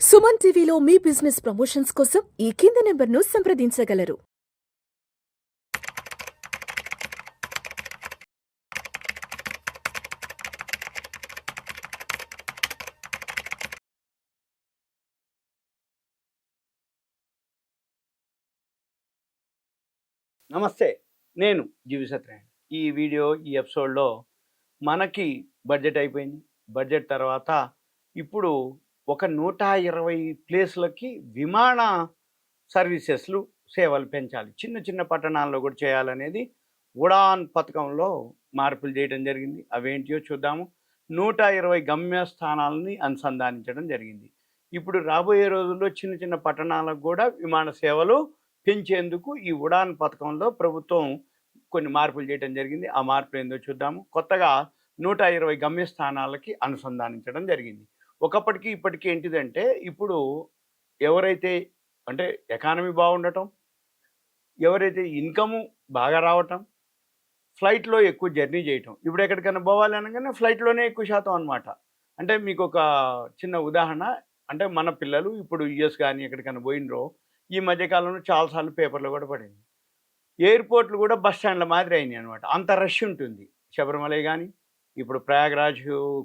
సుమన్ టీవీలో మీ business promotions కోసం ఈ కింది నెంబర్ను సంప్రదించగలరు. నమస్తే. నేను జీవి సత్యనారాయణ. ఈ ఎపిసోడ్‌లో మనకి బడ్జెట్ అయిపోయింది. బడ్జెట్ తర్వాత ఇప్పుడు ఒక 120 ప్లేస్‌లకి విమాన సర్వీసెస్‌లు సేవలు పెంచాలి. చిన్న చిన్న పట్టణాల్లో కూడా చేయాలనేది ఉడాన్ పథకంలో మార్పులు చేయడం జరిగింది. అవేంటియో చూద్దాము. 120 గమ్యస్థానాలని అనుసంధానించడం జరిగింది. ఇప్పుడు రాబోయే రోజుల్లో చిన్న చిన్న పట్టణాలకు కూడా విమాన సేవలు పెంచేందుకు ఈ ఉడాన్ పథకంలో ప్రభుత్వం కొన్ని మార్పులు చేయడం జరిగింది. ఆ మార్పులు ఏందో చూద్దాము. కొత్తగా 120 గమ్యస్థానాలకి అనుసంధానించడం జరిగింది. ఒకప్పటికి ఇప్పటికి ఏంటిదంటే ఇప్పుడు ఎవరైతే అంటే ఎకానమీ బాగుండటం, ఎవరైతే ఇన్కము బాగా రావటం, ఫ్లైట్‌లో ఎక్కువ జర్నీ చేయటం. ఇప్పుడు ఎక్కడికైనా పోవాలి అనగానే ఫ్లైట్‌లోనే ఎక్కువ శాతం అనమాట. అంటే మీకు ఒక చిన్న ఉదాహరణ, అంటే మన పిల్లలు ఇప్పుడు యూఎస్ కానీ ఎక్కడికైనా పోయినరో ఈ మధ్య కాలంలో చాలా సార్లు పేపర్‌లో కూడా పడింది. ఎయిర్‌పోర్ట్‌లు కూడా బస్ స్టాండ్‌ల మాదిరి అయినాయి అనమాట. అంత రష్ ఉంటుంది. శబరిమలై గానీ, ఇప్పుడు ప్రయాగ్‌రాజ్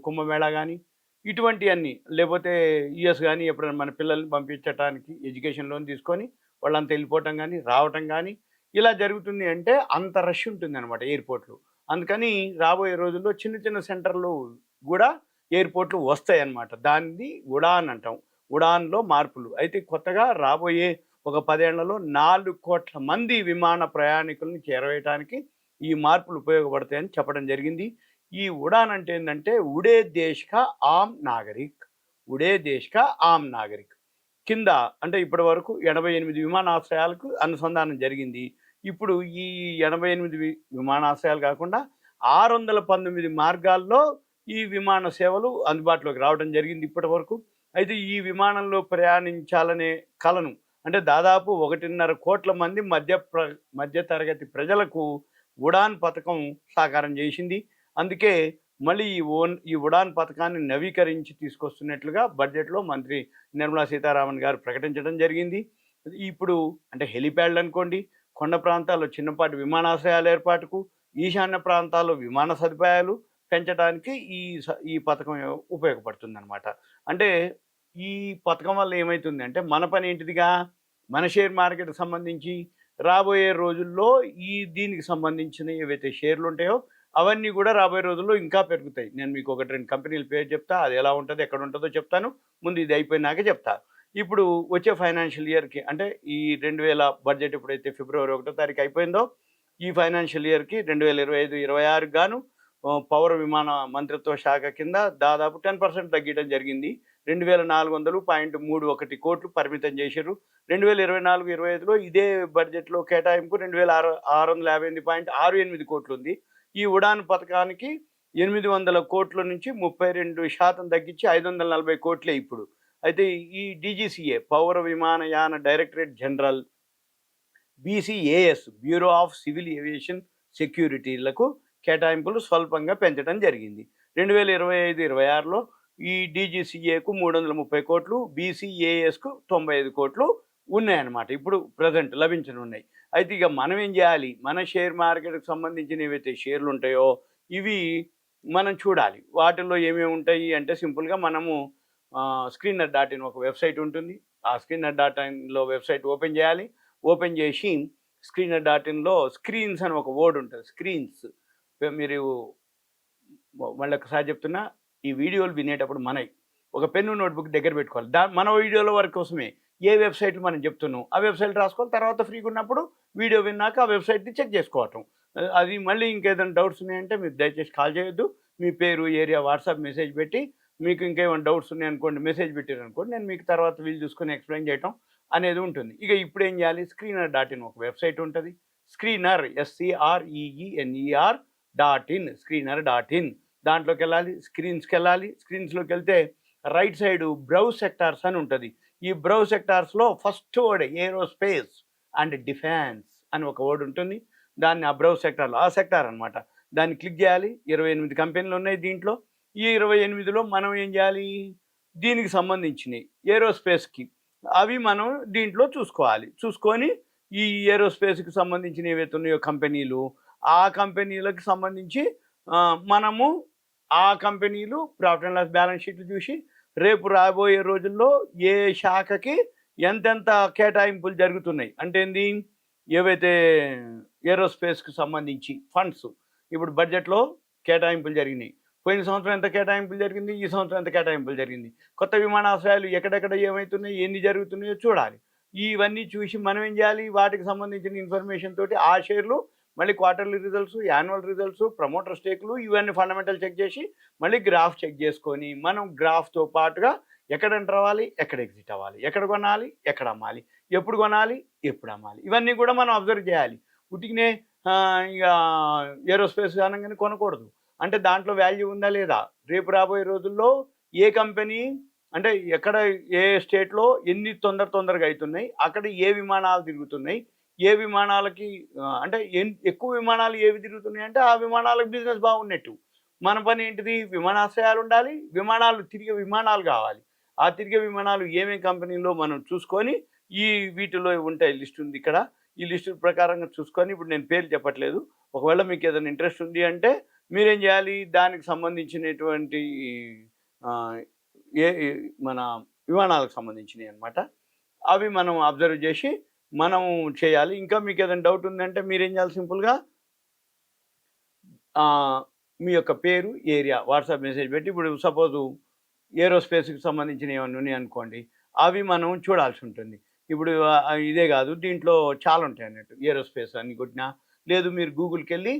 కుంభమేళా గానీ, ఇటువంటియన్నీ లేపోతే యూఎస్ గానీ ఎప్పుడైనా మన పిల్లల్ని పంపించటానికి ఎడ్యుకేషన్ లోన్ తీసుకొని వాళ్ళంతా వెళ్ళిపోవటం గానీ, రావటం గానీ ఇలా జరుగుతుంది. అంటే అంత రష్ ఉంటుందనమాట ఎయిర్‌పోర్ట్‌లు. అందుకని రాబోయే రోజుల్లో చిన్న చిన్న సెంటర్‌లు గూడా ఎయిర్‌పోర్ట్‌లు వస్తాయన్నమాట. దాన్ని ఉడాన్ అంటాం. ఉడాన్‌లో మార్పులు. అయితే కొత్తగా రాబోయే ఒక 10 ఏళ్లలో 4,00,00,000 మంది విమాన ప్రయాణికులను చేరవేయటానికి ఈ మార్పులు ఉపయోగపడతాయని చెప్పడం జరిగింది. ఈ ఉడాన్ అంటే ఏందంటే ఉడే దేశ్ కా ఆమ్ నాగరిక్. ఉడే దేశ్ కా ఆమ్ నాగరిక్. కింద అంటే ఇప్పటివరకు 88 విమానాశ్రయాలకు అనుసంధానం జరిగింది. ఇప్పుడు ఈ 88 విమానాశ్రయాలు కాకుండా 619 మార్గాల్లో ఈ విమాన సేవలు అందుబాటులోకి రావడం జరిగింది ఇప్పటివరకు. అయితే ఈ విమానంలో ప్రయాణించాలనే కలను అంటే దాదాపు 1.5 కోట్ల మంది మధ్య తరగతి ప్రజలకు ఉడాన్ పథకం సాకారం చేసింది. అందుకే మళ్ళీ ఈ ఉడాన్ పథకాన్ని నవీకరించి తీసుకొస్తున్నట్లుగా బడ్జెట్‌లో మంత్రి నిర్మలా సీతారామన్ గారు ప్రకటించడం జరిగింది. ఇప్పుడు అంటే హెలిప్యాడ్లు అనుకోండి, కొండ ప్రాంతాల్లో చిన్నపాటి విమానాశ్రయాల ఏర్పాటుకు, ఈశాన్య ప్రాంతాల్లో విమాన సదుపాయాలు పెంచడానికి ఈ పథకం ఉపయోగపడుతుందనమాట. అంటే ఈ పథకం వల్ల ఏమైతుందంటే మన పని ఏంటిదిగా, మన షేర్ మార్కెట్‌కి సంబంధించి రాబోయే రోజుల్లో దీనికి సంబంధించిన ఏవైతే షేర్లు ఉంటాయో అవన్నీ కూడా రాబోయే రోజుల్లో ఇంకా పెరుగుతాయి. నేను మీకు 1, 2 కంపెనీల పేరు చెప్తా. అది ఎలా ఉంటదో, ఎక్కడ ఉంటదో చెప్తాను. ముందు ఇది అయిపోయినాక చెప్తా. ఇప్పుడు వచ్చే ఫైనాన్షియల్ ఇయర్‌కి అంటే ఈ 2000 బడ్జెట్ ఎప్పుడైతే ఫిబ్రవరి 1 తారీఖు అయిపోయిందో, ఈ ఫైనాన్షియల్ ఇయర్‌కి 2025, 26కి గాను పౌర విమాన మంత్రిత్వ శాఖ కింద దాదాపు 10% తగ్గియడం జరిగింది. 2400.31 కోట్లు పరిమితం చేసిర్రు. 2024, 25లో ఇదే బడ్జెట్‌లో కేటాయింపు 2658.68 కోట్లుంది. ఈ ఉడాన్ పథకానికి 800 కోట్ల నుంచి 32% తగ్గించి 540 కోట్లే ఇప్పుడు. అయితే ఈ డీజీసీఏ పౌర విమానయాన directorate general, BCAS bureau of civil aviation సెక్యూరిటీలకు కేటాయింపులు స్వల్పంగా పెంచడం జరిగింది. 2025, 26లో ఈ డీజీసీఏకు 330 కోట్లు, బీసీఏఎస్కు 95 కోట్లు ఉన్నాయన్నమాట. ఇప్పుడు ప్రజెంట్ లభించనున్నాయి. అయితే ఇక మనం ఏం చేయాలి, మన షేర్ మార్కెట్కి సంబంధించిన ఏవైతే షేర్లు ఉంటాయో ఇవి మనం చూడాలి. వాటిల్లో ఏమేమి ఉంటాయి అంటే సింపుల్గా మనము screener.in ఒక వెబ్సైట్ ఉంటుంది. ఆ screener.inలో వెబ్సైట్ ఓపెన్ చేయాలి. ఓపెన్ చేసి screener.inలో స్క్రీన్స్ అని ఒక వర్డ్ ఉంటుంది. స్క్రీన్స్ మీరు మళ్ళీ ఒకసారి చెప్తున్నా, ఈ వీడియోలు వినేటప్పుడు ఒక పెన్ను నోట్బుక్ దగ్గర పెట్టుకోవాలి. మన వీడియోల వరకు కోసమే ఏ వెబ్సైట్లు మనం చెప్తున్నాం ఆ వెబ్సైట్ రాసుకోవాలి. తర్వాత ఫ్రీగా ఉన్నప్పుడు వీడియో విన్నాక ఆ వెబ్సైట్ని చెక్ చేసుకోవటం. అది మళ్ళీ ఇంకేదైనా డౌట్స్ ఉన్నాయంటే మీరు దయచేసి కాల్ చేయొద్దు. మీ పేరు, ఏరియా, వాట్సాప్ మెసేజ్ పెట్టి మీకు ఇంకేమైనా డౌట్స్ ఉన్నాయనుకోండి, మెసేజ్ పెట్టారనుకోండి, నేను మీకు తర్వాత వీలు చూసుకొని ఎక్స్ప్లెయిన్ చేయటం అనేది ఉంటుంది. ఇక ఇప్పుడు ఏం చేయాలి, screener.in ఒక వెబ్సైట్ ఉంటుంది. స్క్రీనర్ SCREENER.in screener.in దాంట్లోకి వెళ్ళాలి, స్క్రీన్స్కి వెళ్ళాలి. స్క్రీన్స్లోకి వెళ్తే రైట్ సైడ్ బ్రౌజ్ సెక్టార్స్ అని ఉంటుంది. ఈ బ్రౌజ్ సెక్టార్స్లో first word aerospace and defence అని ఒక వర్డ్ ఉంటుంది. దాన్ని ఆ బ్రౌజ్ సెక్టార్లో ఆ సెక్టార్ అనమాట. దాన్ని క్లిక్ చేయాలి. 28 కంపెనీలు ఉన్నాయి దీంట్లో. ఈ 28లో మనం ఏం చేయాలి, దీనికి సంబంధించినవి ఏరోస్పేస్కి అవి మనం దీంట్లో చూసుకొని ఈ ఏరోస్పేస్కి సంబంధించిన ఏవైతే ఉన్నాయో కంపెనీలు ఆ కంపెనీలకు సంబంధించి మనము ఆ కంపెనీలు ప్రాఫిట్ అండ్ లాస్ బ్యాలెన్స్ షీట్లు చూసి రేపు రాబోయే రోజుల్లో ఏ శాఖకి ఎంతెంత కేటాయింపులు జరుగుతున్నాయి అంటే ఏంది ఏవైతే ఏరోస్పేస్కి సంబంధించి ఫండ్స్ ఇప్పుడు బడ్జెట్లో కేటాయింపులు జరిగినాయి పోయిన సంవత్సరం ఎంత కేటాయింపులు జరిగింది ఈ సంవత్సరం ఎంత కేటాయింపులు జరిగింది కొత్త విమానాశ్రయాలు ఎక్కడెక్కడ ఏమవుతున్నాయి ఎన్ని జరుగుతున్నాయో చూడాలి ఇవన్నీ చూసి మనం ఏం చేయాలి వాటికి సంబంధించిన ఇన్ఫర్మేషన్ తోటి ఆ షేర్లు మళ్ళీ quarterly results annual results promoter స్టేకులు ఇవన్నీ ఫండమెంటల్ చెక్ చేసి మళ్ళీ గ్రాఫ్ చెక్ చేసుకొని మనం గ్రాఫ్తో పాటుగా ఎక్కడ ఎంటర్ అవ్వాలి ఎక్కడ ఎగ్జిట్ అవ్వాలి ఎక్కడ కొనాలి ఎక్కడ అమ్మాలి ఎప్పుడు కొనాలి ఎప్పుడు అమ్మాలి ఇవన్నీ కూడా మనం అబ్జర్వ్ చేయాలి ఉటికినే ఇక ఏరోస్పేస్ అనగానే కొనకూడదు అంటే దాంట్లో వాల్యూ ఉందా లేదా రేపు రాబోయే రోజుల్లో ఏ కంపెనీ అంటే ఎక్కడ ఏ స్టేట్లో ఎన్ని తొందరగా అవుతున్నాయి అక్కడ ఏ విమానాలు తిరుగుతున్నాయి ఏ విమానాలకి అంటే ఎక్కువ విమానాలు ఏవి తిరుగుతున్నాయి అంటే ఆ విమానాలకు బిజినెస్ బాగున్నట్టు మన పని ఏంటిది విమానాశ్రయాలు ఉండాలి విమానాలు తిరిగే విమానాలు కావాలి ఆ తిరిగే విమానాలు ఏమేమి కంపెనీలో మనం చూసుకొని వీటిలో ఉంటాయి లిస్ట్ ఉంది ఇక్కడ ఈ లిస్టు ప్రకారంగా చూసుకొని ఇప్పుడు నేను పేరు చెప్పట్లేదు ఒకవేళ మీకు ఏదైనా ఇంట్రెస్ట్ ఉంది అంటే మీరేం చేయాలి దానికి సంబంధించినటువంటి మన విమానాలకు సంబంధించినవి అనమాట అవి మనం అబ్జర్వ్ చేసి మనం చేయాలి ఇంకా మీకు ఏదైనా డౌట్ ఉందంటే మీరేం చేయాలి సింపుల్గా మీ యొక్క పేరు ఏరియా వాట్సాప్ మెసేజ్ పెట్టి ఇప్పుడు సపోజు ఏరోస్పేస్కి సంబంధించిన ఏమన్నా ఉన్నాయి అనుకోండి అవి మనం చూడాల్సి ఉంటుంది ఇప్పుడు ఇదే కాదు దీంట్లో చాలా ఉంటాయి అన్నట్టు ఏరోస్పేస్ అని కొట్టినా లేదు మీరు గూగుల్కి వెళ్ళి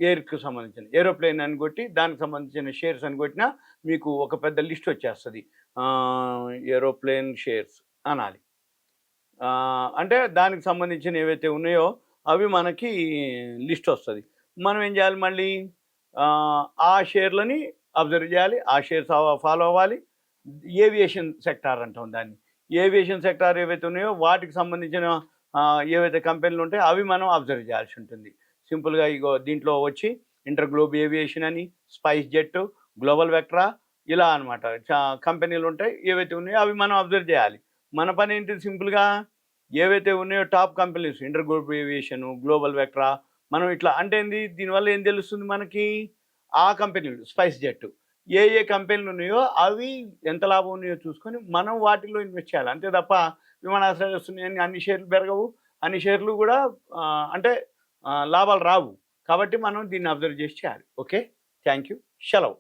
ఎయిర్కి సంబంధించిన ఏరోప్లేన్ అని కొట్టి దానికి సంబంధించిన షేర్స్ అని కొట్టినా మీకు ఒక పెద్ద లిస్ట్ వచ్చేస్తుంది ఏరోప్లేన్ షేర్స్ అనాలి అంటే దానికి సంబంధించిన ఏవైతే ఉన్నాయో అవి మనకి లిస్ట్ వస్తుంది మనం ఏం చేయాలి మళ్ళీ ఆ షేర్లని అబ్జర్వ్ చేయాలి ఆ షేర్స్ ఫాలో అవ్వాలి ఏవియేషన్ సెక్టార్ అంటాం దాన్ని ఏవియేషన్ సెక్టార్ ఏవైతే ఉన్నాయో వాటికి సంబంధించిన ఏవైతే కంపెనీలు ఉంటాయో అవి మనం అబ్జర్వ్ చేయాల్సి ఉంటుంది సింపుల్గా ఇగో దీంట్లో వచ్చి ఇంటర్ గ్లోబ్ ఏవియేషన్ అని స్పైస్ జెట్ గ్లోబల్ వెక్ట్రా ఇలా అనమాట కంపెనీలు ఉంటాయి ఏవైతే ఉన్నాయో అవి మనం అబ్జర్వ్ చేయాలి మన పని ఏంటి సింపుల్గా ఏవైతే ఉన్నాయో top companies inter globe aviation global Vectra మనం ఇట్లా అంటే ఏంది దీనివల్ల ఏం తెలుస్తుంది మనకి ఆ కంపెనీలు స్పైస్ జెట్ ఏ కంపెనీలు ఉన్నాయో అవి ఎంత లాభం ఉన్నాయో చూసుకొని మనం వాటిల్లో ఇన్వెస్ట్ చేయాలి అంతే తప్ప విమానాశ్రయాలు వస్తున్నాయని అన్ని షేర్లు పెరగవు అన్ని షేర్లు కూడా అంటే లాభాలు రావు కాబట్టి మనం దీన్ని అబ్జర్వ్ చేసి చేయాలి ఓకే థ్యాంక్ యూ సెలవు